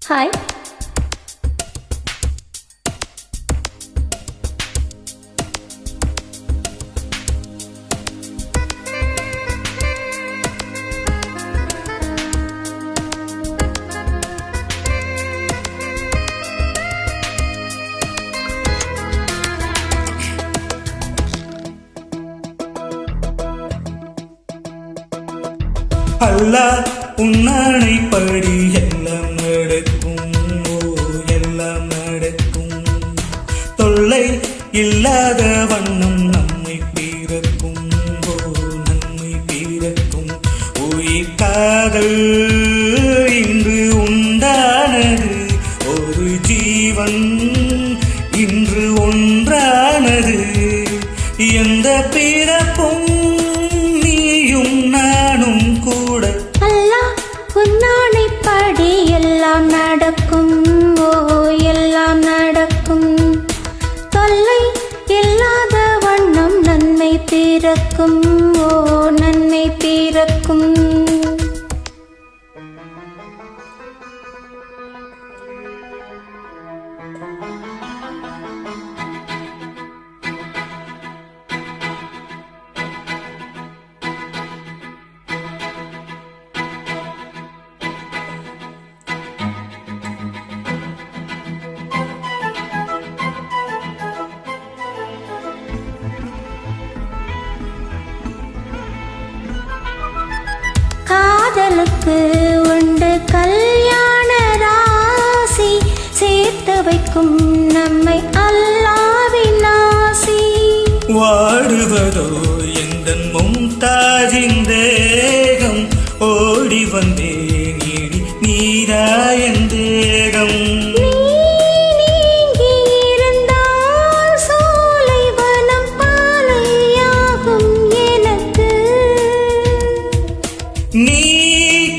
Hi. அல்லாஹ் உன்னானைப்படி எல்லாம் நடக்கும், எல்லாம் நடக்கும். தொல்லை இல்லாத வண்ணம் நம்மை பிறக்கும், நம்மை பிறக்கும். உயிர் காதல் இன்று உண்டானது, ஒரு ஜீவன் இன்று ஒன்றானது. எந்த பிறப்பும் நீயும் நானும் கூட. அல்லாஹ் உன்னானைப்படி எல்லாம் நடக்கும், எல்லாம் நடக்கும். தொல்லை இல்லாத வண்ணம் நன்மை பிறக்கும், நன்மை பிறக்கும். காதலுக்கு உண்டு கல்யாண ராசி, சேர்த்து வைக்கும் நம்மை அல்லாஹ்வின் ஆசி. வாடுவதோ எந்தன் மும்தாஜின் தேகம், ஓடி வந்தேன் இடி நீராயன் தேகம். நீங்கி இருந்தால் சோலை வனம் பாலையாகும் எனக்கு. நீ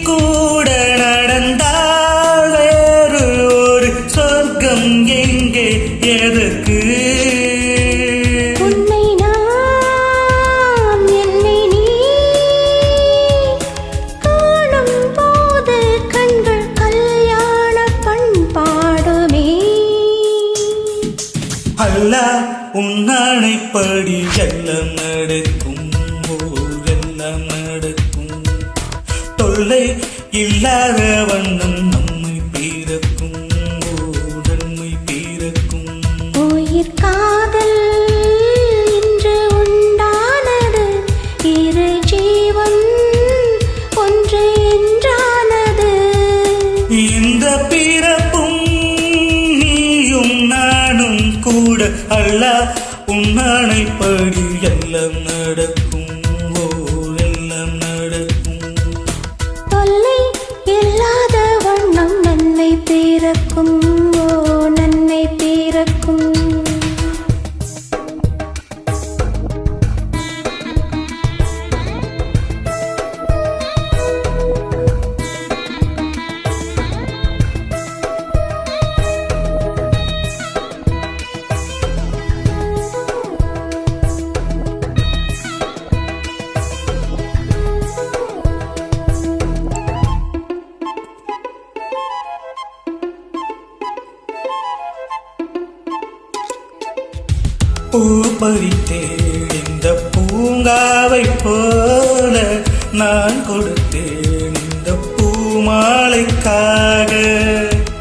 கூட நடந்தால் வேறு ஒரு சொர்க்கம் எங்கே எதற்கு? உன்னை நான் என்னை நீ காணும் போது கண்கள் கல்யாண பண்பாடுமே. அல்லாஹ் உன்னானைப்படி எல்லாம் நடக்கும், எல்லாம் நடக்கும். தொல்லை இல்லாத வண்ணம் நம்மை பிறக்கும், நன்மை பிறக்கும். உயிர் காதல் இன்று உண்டானது, இரு ஜீவன் ஒன்று என்றானது. இந்த பிறப்பும் நீயும் நானும் கூட. அல்லாஹ் உன்னானைப்படி எல்லாம் நடக்கும், எல்லாம் நடக்கும். தொல்லை இல்லாத வண்ணம் நன்மை பிறக்கும், நன்மை பிறக்கும். பூ பறித்தேன் இந்த பூங்காவை போல, நான் கொடுத்தேன் இந்த பூமாலைக்காக.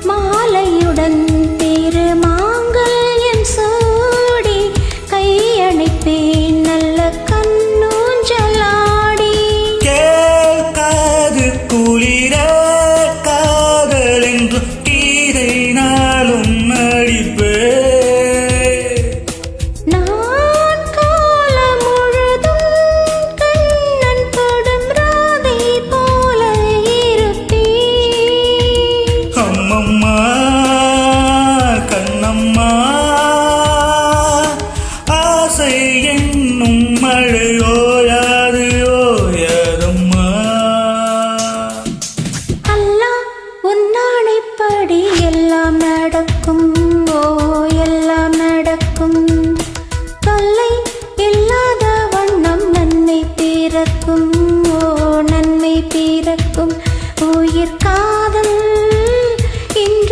மாலையுடன் திருமாங்கல்யம் சூடி, கையணைப்பேன் நல்ல கண்ணூஞ்சலாடி. கேட்காது குளிர காதல் என்று கீதை நாளும் நடிப்பே. நான் காலம் முழுதும் கண்ணன் படும் ராதை போல இருப்பேன். அம்மம்மா கண்ணம்மா, ஆசை என்னும் மழை ஓயாது ஓயாதம்மா. அல்லாஹ் உன்னானைப்படி எல்லாம் நடக்கும், எல்லாம் நடக்கும். தொல்லை இல்லாத வண்ணம் நன்மை பிறக்கும், நன்மை பிறக்கும். உயிர் காதல் இன்று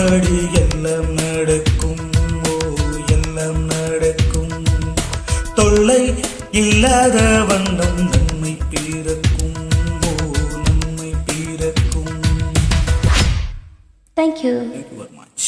படி எல்லாம் நடக்கும் ஓ எல்லாம் நடக்கும் தொல்லை இல்லாத வண்ணம் நன்மை பிறக்கும் ஓ நன்மை பிறக்கும் Thank you. Thank you very much.